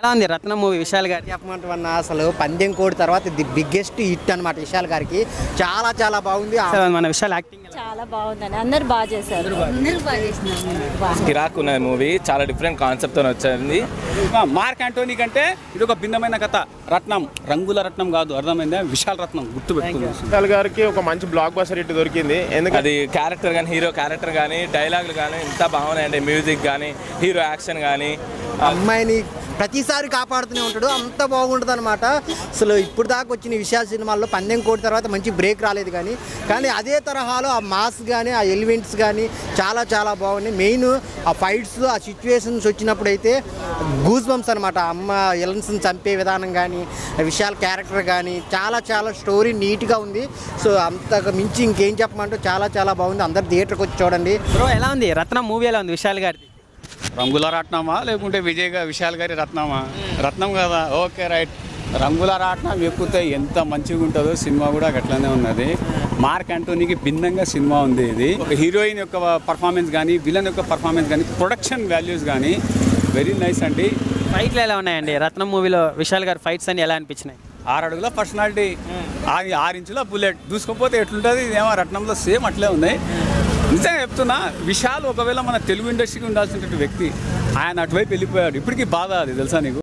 ఎలా ఉంది రత్నం మూవీ విశాల్ గారి? చెప్పమంటున్నా అసలు పందెం కోడి తర్వాత ది బిగ్గెస్ట్ హిట్ అనమాట విశాల్ గారికి. చాలా చాలా బాగుంది. మన విశాల్ యాక్టింగ్ చాలా బాగుందండి. అందరు బాగా చేశారు. అందరూ బాగా చేసినారు. కిరాక్ ఉన్న మూవీ చాలా డిఫరెంట్ కాన్సెప్ట్తో వచ్చింది. మార్క్ యాంటోనీ కంటే ఇది ఒక భిన్నమైన కథ. రత్నం రంగుల రత్నం కాదు, అర్థమైందా? విశాల్ రత్నం గుర్తుపెట్టుకుంది. విశాల్ గారికి ఒక మంచి బ్లాక్ బస్టర్ హిట్ దొరికింది. ఎందుకంటే అది క్యారెక్టర్ కానీ, హీరో క్యారెక్టర్ కానీ, డైలాగులు కానీ ఎంత బాగున్నాయండి. మ్యూజిక్ కానీ, హీరో యాక్షన్ కానీ, అమ్మాయిని ప్రతిసారి కాపాడుతూనే ఉంటాడు. అంత బాగుంటుంది అనమాట. అసలు ఇప్పుడు దాకా వచ్చిన విశాల్ సినిమాల్లో పందెం కోడి తర్వాత మంచి బ్రేక్ రాలేదు, కానీ అదే తరహాలో ఆ మాస్ కానీ ఆ ఎలిమెంట్స్ కానీ చాలా చాలా బాగున్నాయి. మెయిన్ ఆ ఫైట్స్ ఆ సిచ్యువేషన్స్ వచ్చినప్పుడు అయితే గూస్ బంప్స్ అనమాట. అమ్మ ఎలన్స్ని చంపే విధానం కానీ విశాల్ క్యారెక్టర్ కానీ చాలా చాలా స్టోరీ నీట్గా ఉంది. సో అంతకు మించి ఇంకేం చెప్పమంటే చాలా చాలా బాగుంది. అందరు థియేటర్కి వచ్చి చూడండి. బ్రో ఎలా ఉంది రత్నం మూవీ? ఎలా ఉంది విశాల్ గారిది? రంగుల రత్నమా లేకుంటే విశాల్ గారి రత్నమా? రత్నం కదా, ఓకే రైట్. రంగుల రాట్నం ఎక్కితే ఎంత మంచిగా ఉంటుందో సినిమా కూడా అట్లనే ఉన్నది. మార్క్ యాంటోనీకి భిన్నంగా సినిమా ఉంది. ఇది ఒక హీరోయిన్ యొక్క పర్ఫార్మెన్స్ కానీ, విలన్ యొక్క పర్ఫార్మెన్స్ కానీ, ప్రొడక్షన్ వాల్యూస్ కానీ వెరీ నైస్ అండి. ఫైట్లు ఎలా ఉన్నాయండి రత్నం మూవీలో? విశాల్ గారి ఫైట్స్ అన్ని ఎలా అనిపించినాయి? 6 అడుగుల పర్సనాలిటీ, 6 ఇంచుల బుల్లెట్ దూసుకోపోతే ఎట్లుంటుంది? ఇదేమో రత్నంలో సేమ్ అట్లే ఉన్నాయి. నిజంగా చెప్తున్నా, విశాల్ ఒకవేళ మన తెలుగు ఇండస్ట్రీకి ఉండాల్సినటువంటి వ్యక్తి, ఆయన అటువైపు వెళ్ళిపోయాడు. ఇప్పటికీ బాధ అది తెలుసా నీకు?